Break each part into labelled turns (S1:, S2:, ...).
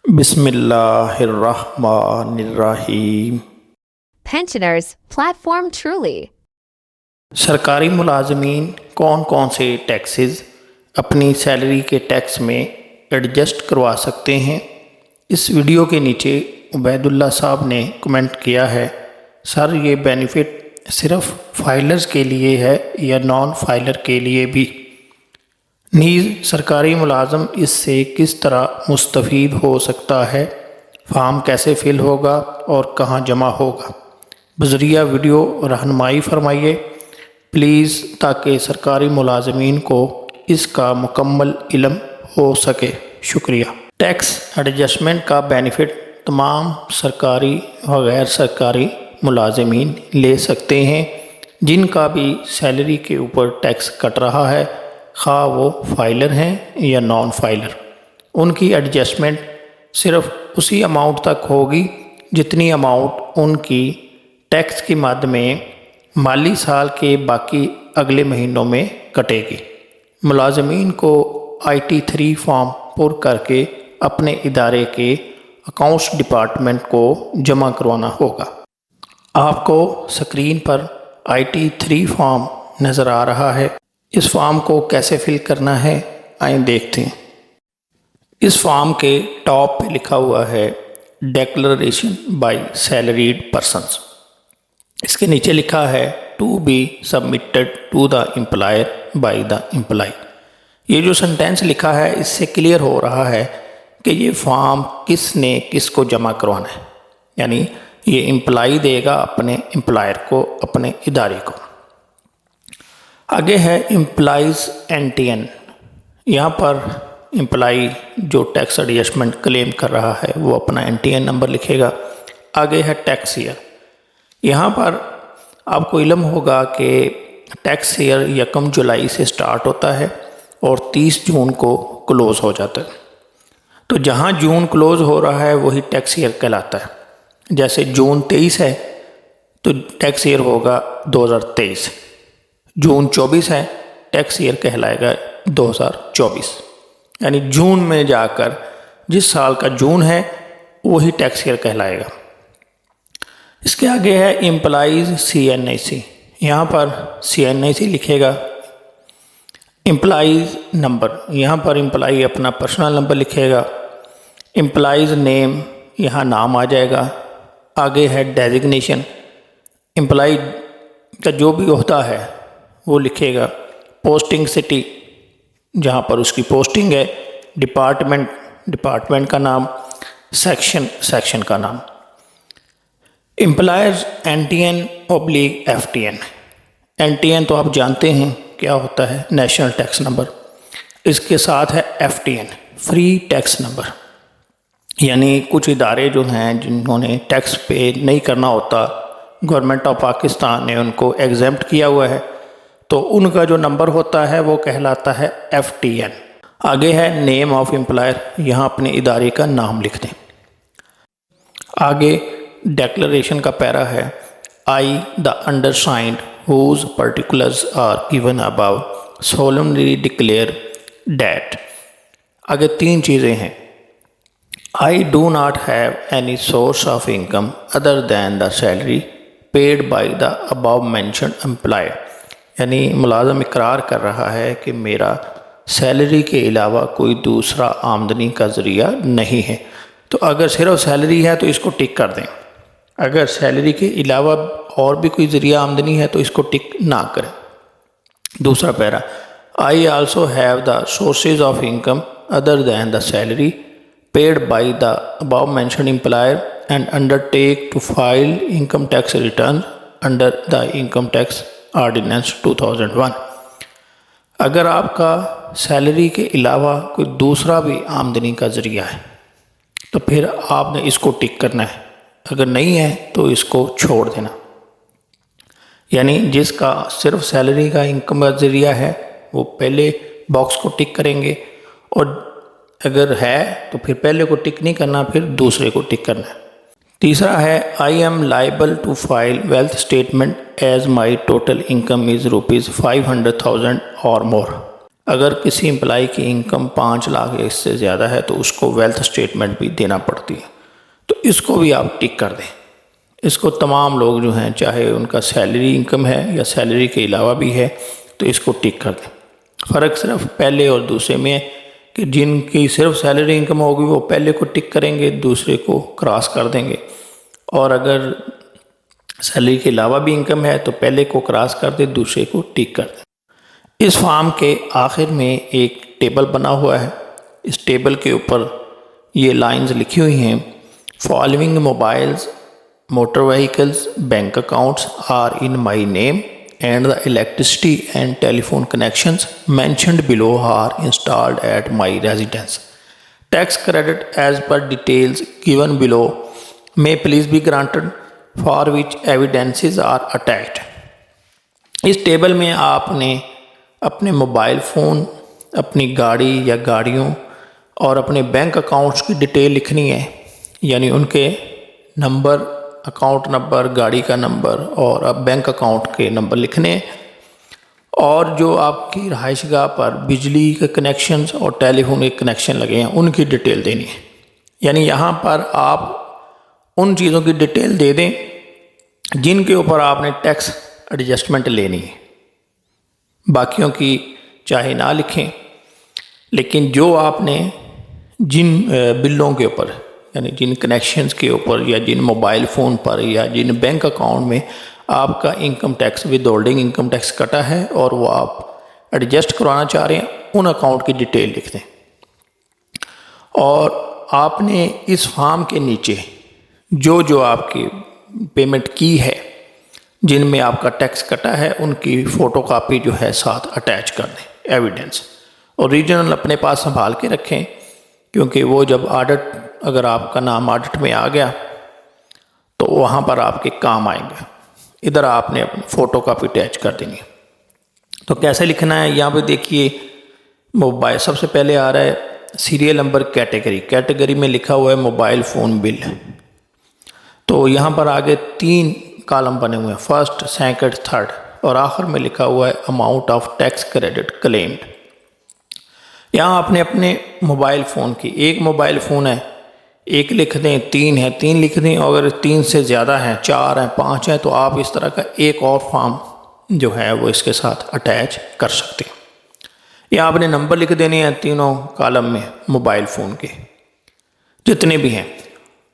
S1: بسم اللہ الرحمن الرحیم۔
S2: Pensioners platform truly.
S1: سرکاری ملازمین کون کون سے ٹیکسز اپنی سیلری کے ٹیکس میں ایڈجسٹ کروا سکتے ہیں؟ اس ویڈیو کے نیچے عبید اللہ صاحب نے کمنٹ کیا ہے، سر یہ بینیفٹ صرف فائلرز کے لیے ہے یا نان فائلر کے لیے بھی؟ نیز سرکاری ملازم اس سے کس طرح مستفید ہو سکتا ہے؟ فارم کیسے فل ہوگا اور کہاں جمع ہوگا؟ بذریعہ ویڈیو رہنمائی فرمائیے پلیز، تاکہ سرکاری ملازمین کو اس کا مکمل علم ہو سکے۔ شکریہ۔ ٹیکس ایڈجسٹمنٹ کا بینیفٹ تمام سرکاری و غیر سرکاری ملازمین لے سکتے ہیں جن کا بھی سیلری کے اوپر ٹیکس کٹ رہا ہے، خواہ وہ فائلر ہیں یا نان فائلر۔ ان کی ایڈجسٹمنٹ صرف اسی اماؤنٹ تک ہوگی جتنی اماؤنٹ ان کی ٹیکس کی مد میں مالی سال کے باقی اگلے مہینوں میں کٹے گی۔ ملازمین کو IT3 فارم پر کر کے اپنے ادارے کے اکاؤنٹس ڈپارٹمنٹ کو جمع کروانا ہوگا۔ آپ کو سکرین پر IT3 فارم نظر آ رہا ہے۔ اس فارم کو کیسے فل کرنا ہے آئیں دیکھتے ہیں۔ اس فارم کے ٹاپ پہ لکھا ہوا ہے ڈیکلریشن بائی سیلریڈ پرسنز۔ اس کے نیچے لکھا ہے to be submitted to the employer by the employee. یہ جو سنٹینس لکھا ہے اس سے کلیئر ہو رہا ہے کہ یہ فارم کس نے کس کو جمع کروانا ہے، یعنی یہ امپلائی دے گا اپنے امپلائر کو، اپنے ادارے کو۔ آگے ہے امپلائیز NTN۔ یہاں پر امپلائی جو ٹیکس ایڈجسٹمنٹ کلیم کر رہا ہے وہ اپنا NTN نمبر لکھے گا۔ آگے ہے ٹیکس ایئر۔ یہاں پر آپ کو علم ہوگا کہ ٹیکس ایئر 1 جولائی سے سٹارٹ ہوتا ہے اور 30 جون کو کلوز ہو جاتا ہے۔ تو جہاں جون کلوز ہو رہا ہے وہی ٹیکس ایئر کہلاتا ہے۔ جیسے جون 23 ہے تو ٹیکس ایئر ہوگا 2023۔ جون 24 ہے، ٹیکس ایئر کہلائے گا 2024۔ یعنی جون میں جا کر جس سال کا جون ہے وہی ٹیکس ایئر کہلائے گا۔ اس کے آگے ہے امپلائیز CNIC۔ یہاں پر CNIC لکھے گا۔ امپلائیز نمبر، یہاں پر امپلائی اپنا پرسنل نمبر لکھے گا۔ امپلائیز نیم، یہاں نام آ جائے گا۔ آگے ہے ڈیزگنیشن، امپلائی کا جو بھی عہدہ ہے وہ لکھے گا۔ پوسٹنگ سٹی، جہاں پر اس کی پوسٹنگ ہے۔ ڈپارٹمنٹ کا نام۔ سیکشن کا نام۔ Employers NTN/FTN۔ NTN تو آپ جانتے ہیں کیا ہوتا ہے، نیشنل ٹیکس نمبر۔ اس کے ساتھ ہے FTN، فری ٹیکس نمبر۔ یعنی کچھ ادارے جو ہیں جنہوں نے ٹیکس پے نہیں کرنا ہوتا، گورنمنٹ آف پاکستان نے ان کو ایگزیمپٹ کیا ہوا ہے، تو ان کا جو نمبر ہوتا ہے وہ کہلاتا ہے FTN۔ آگے ہے نیم آف امپلائر، یہاں اپنے ادارے کا نام لکھ دیں۔ آگے ڈیکلریشن کا پیرا ہے I the undersigned whose particulars are given above solemnly declare that۔ آگے 3 چیزیں ہیں۔ I do not have any source of income other than the salary paid by the above mentioned employer۔ یعنی ملازم اقرار کر رہا ہے کہ میرا سیلری کے علاوہ کوئی دوسرا آمدنی کا ذریعہ نہیں ہے۔ تو اگر صرف سیلری ہے تو اس کو ٹک کر دیں، اگر سیلری کے علاوہ اور بھی کوئی ذریعہ آمدنی ہے تو اس کو ٹک نہ کریں۔ دوسرا پیرا I also have the sources of income other than the salary paid by the above mentioned employer and undertake to file income tax returns under the income tax Ordinance 2001۔ اگر آپ کا سیلری کے علاوہ کوئی دوسرا بھی آمدنی کا ذریعہ ہے تو پھر آپ نے اس کو ٹک کرنا ہے، اگر نہیں ہے تو اس کو چھوڑ دینا۔ یعنی جس کا صرف سیلری کا انکم کا ذریعہ ہے وہ پہلے باکس کو ٹک کریں گے، اور اگر ہے تو پھر پہلے کو ٹک نہیں کرنا، پھر دوسرے کو ٹک کرنا ہے۔ تیسرا ہے I am liable to file wealth statement as my total income is rupees 500,000 or more۔ اگر کسی امپلائی کی انکم 5 لاکھ یا اس سے زیادہ ہے تو اس کو ویلتھ اسٹیٹمنٹ بھی دینا پڑتی ہے، تو اس کو بھی آپ ٹک کر دیں۔ اس کو تمام لوگ جو ہیں، چاہے ان کا سیلری انکم ہے یا سیلری کے علاوہ بھی ہے، تو اس کو ٹک کر دیں۔ فرق صرف پہلے اور دوسرے میں ہے کہ جن کی صرف سیلری انکم ہوگی وہ پہلے کو ٹک کریں گے، دوسرے کو کراس کر دیں گے، اور اگر سیلری کے علاوہ بھی انکم ہے تو پہلے کو کراس کر دیں، دوسرے کو ٹک کر دیں۔ اس فارم کے آخر میں ایک ٹیبل بنا ہوا ہے، اس ٹیبل کے اوپر یہ لائنز لکھی ہوئی ہیں: following mobiles, motor vehicles, bank accounts are in my name and the electricity and telephone connections mentioned below are installed at my residence. Tax credit as per details given below may please be granted, for which evidences are attached. اس table میں آپ نے اپنے mobile phone, اپنی گاڑی یا گاڑیوں اور اپنے بینک اکاؤنٹس کی ڈیٹیل لکھنی ہے، یعنی ان کے نمبر، اکاؤنٹ نمبر، گاڑی کا نمبر اور اب بینک اکاؤنٹ کے نمبر لکھنے ہیں، اور جو آپ کی رہائش گاہ پر بجلی کے کنیکشنز اور ٹیلی فون کے کنیکشن لگے ہیں ان کی ڈیٹیل دینی ہے۔ یعنی یہاں پر آپ ان چیزوں کی ڈیٹیل دے دیں جن کے اوپر آپ نے ٹیکس ایڈجسٹمنٹ لینی ہے، باقیوں کی چاہے نہ لکھیں، لیکن جو آپ نے جن بلوں کے اوپر، یعنی جن کنیکشنز کے اوپر یا جن موبائل فون پر یا جن بینک اکاؤنٹ میں آپ کا income tax withholding income tax کٹا ہے اور وہ آپ ایڈجسٹ کروانا چاہ رہے ہیں، ان اکاؤنٹ کی ڈیٹیل لکھ دیں۔ اور آپ نے اس فارم کے نیچے جو آپ کی پیمنٹ کی ہے، جن میں آپ کا ٹیکس کٹا ہے، ان کی فوٹو کاپی جو ہے ساتھ اٹیچ کر دیں، ایویڈنس۔ اوریجنل اپنے پاس سنبھال کے رکھیں، کیونکہ وہ جب آڈٹ، اگر آپ کا نام آڈٹ میں آ گیا تو وہاں پر آپ کے کام آئیں گے۔ ادھر آپ نے اپنی فوٹو کاپی اٹیچ کر دینی ہے۔ تو کیسے لکھنا ہے، یہاں پہ دیکھیے موبائل سب سے پہلے آ رہا ہے سیریل نمبر کیٹیگری میں لکھا ہوا ہے موبائل فون بل۔ تو یہاں پر آگے 3 کالم بنے ہوئے ہیں، فرسٹ، سیکنڈ، تھرڈ، اور آخر میں لکھا ہوا ہے amount of tax credit claimed. یہاں آپ نے اپنے موبائل فون کی، ایک موبائل فون ہے، 1 لکھ دیں، 3 ہے 3 لکھ دیں، اور اگر 3 سے زیادہ ہیں، 4 ہیں، 5 ہیں، تو آپ اس طرح کا ایک اور فارم جو ہے وہ اس کے ساتھ اٹیچ کر سکتے ہیں۔ یہاں آپ نے نمبر لکھ دینے ہیں تینوں کالم میں موبائل فون کے جتنے بھی ہیں،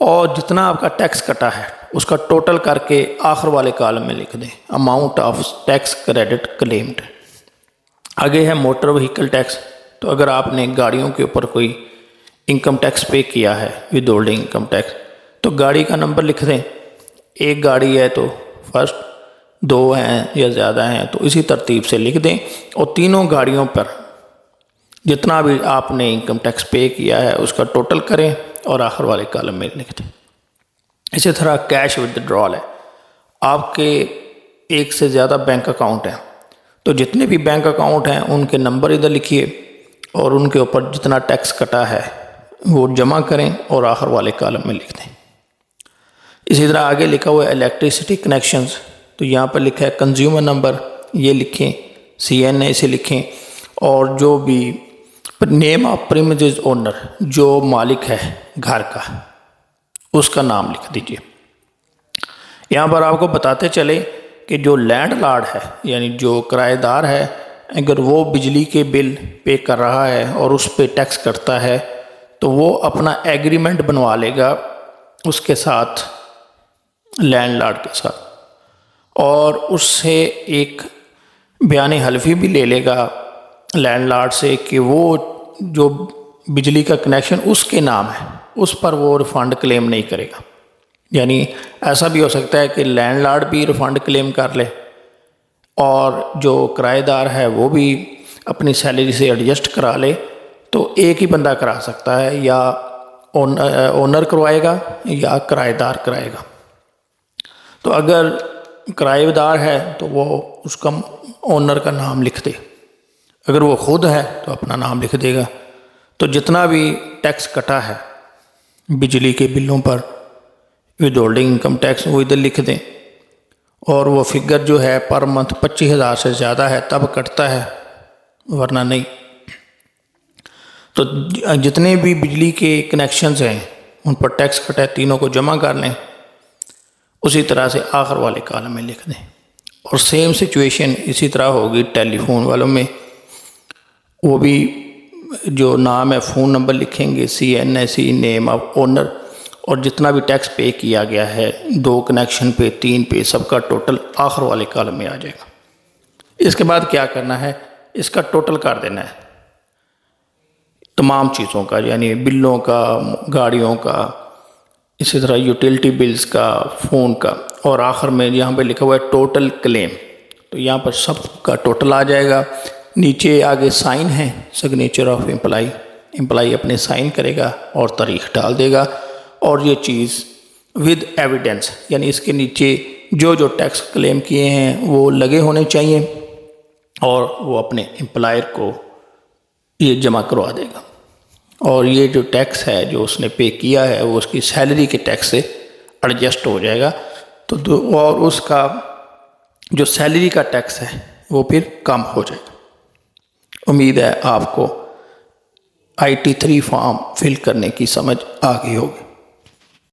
S1: اور جتنا آپ کا ٹیکس کٹا ہے اس کا ٹوٹل کر کے آخر والے کالم میں لکھ دیں، amount of tax credit claimed. آگے ہے موٹر وہیکل ٹیکس۔ تو اگر آپ نے گاڑیوں کے اوپر کوئی انکم ٹیکس پے کیا ہے ود ہولڈنگ انکم ٹیکس، تو گاڑی کا نمبر لکھ دیں۔ ایک گاڑی ہے تو فرسٹ، 2 ہیں یا زیادہ ہیں تو اسی ترتیب سے لکھ دیں، اور تینوں گاڑیوں پر جتنا بھی آپ نے انکم ٹیکس پے کیا ہے اس کا ٹوٹل کریں اور آخر والے کالم میں لکھ دیں۔ اسی طرح کیش ودڈرال ہے، آپ کے 1 سے زیادہ بینک اکاؤنٹ ہیں، تو جتنے بھی بینک اکاؤنٹ ہیں ان کے نمبر ادھر لکھیے اور ان کے اوپر جتنا ٹیکس کٹا ہے وہ جمع کریں اور آخر والے کالم میں لکھ دیں۔ اسی طرح آگے لکھا ہوا ہے الیکٹریسٹی کنیکشنز، تو یہاں پر لکھا ہے کنزیومر نمبر، یہ لکھیں، CNA سے لکھیں، اور جو بھی نیم آف پریمیسز اونر، جو مالک ہے گھر کا، اس کا نام لکھ دیجئے۔ یہاں پر آپ کو بتاتے چلے کہ جو لینڈ لارڈ ہے، یعنی جو کرایہ دار ہے، اگر وہ بجلی کے بل پے کر رہا ہے اور اس پہ ٹیکس کٹتا ہے تو وہ اپنا ایگریمنٹ بنوا لے گا اس کے ساتھ، لینڈ لارڈ کے ساتھ، اور اس سے ایک بیان حلفی بھی لے لے گا لینڈ لارڈ سے کہ وہ جو بجلی کا کنیکشن اس کے نام ہے، اس پر وہ ریفنڈ کلیم نہیں کرے گا۔ یعنی ایسا بھی ہو سکتا ہے کہ لینڈ لارڈ بھی ریفنڈ کلیم کر لے اور جو کرایہ دار ہے وہ بھی اپنی سیلری سے ایڈجسٹ کرا لے، تو ایک ہی بندہ کرا سکتا ہے، یا اونر کروائے گا یا کرایہ دار کرائے گا۔ تو اگر کرایہ دار ہے تو وہ اس کا اونر کا نام لکھ دے، اگر وہ خود ہے تو اپنا نام لکھ دے گا۔ تو جتنا بھی ٹیکس کٹا ہے بجلی کے بلوں پر ود ہولڈنگ انکم ٹیکس وہ ادھر لکھ دیں، اور وہ فگر جو ہے پر منتھ 25,000 سے زیادہ ہے تب کٹتا ہے، ورنہ نہیں۔ تو جتنے بھی بجلی کے کنیکشنز ہیں ان پر ٹیکس کٹا ہے، تینوں کو جمع کر لیں، اسی طرح سے آخر والے کالم میں لکھ دیں۔ اور سیم سچویشن اسی طرح ہوگی ٹیلی فون والوں میں، وہ بھی جو نام ہے فون نمبر لکھیں گے، CNSE نیم آف اونر، اور جتنا بھی ٹیکس پے کیا گیا ہے 2 کنیکشن پہ 3 پہ، سب کا ٹوٹل آخر والے کالم میں آ جائے گا۔ اس کے بعد کیا کرنا ہے، اس کا ٹوٹل کر دینا ہے تمام چیزوں کا، یعنی بلوں کا، گاڑیوں کا، اسی طرح یوٹیلٹی بلز کا، فون کا، اور آخر میں یہاں پہ لکھا ہوا ہے ٹوٹل کلیم، تو یہاں پر سب کا ٹوٹل آ جائے گا۔ نیچے آگے سائن ہے، سگنیچر آف امپلائی، امپلائی اپنے سائن کرے گا اور تاریخ ڈال دے گا، اور یہ چیز ود ایویڈنس، یعنی اس کے نیچے جو جو ٹیکس کلیم کیے ہیں وہ لگے ہونے چاہیے، اور وہ اپنے امپلائر کو یہ جمع کروا دے گا، اور یہ جو ٹیکس ہے جو اس نے پے کیا ہے وہ اس کی سیلری کے ٹیکس سے ایڈجسٹ ہو جائے گا، اور اس کا جو سیلری کا ٹیکس ہے وہ پھر کم ہو جائے گا۔ امید ہے آپ کو IT3 فارم فل کرنے کی سمجھ آ گئی ہوگی۔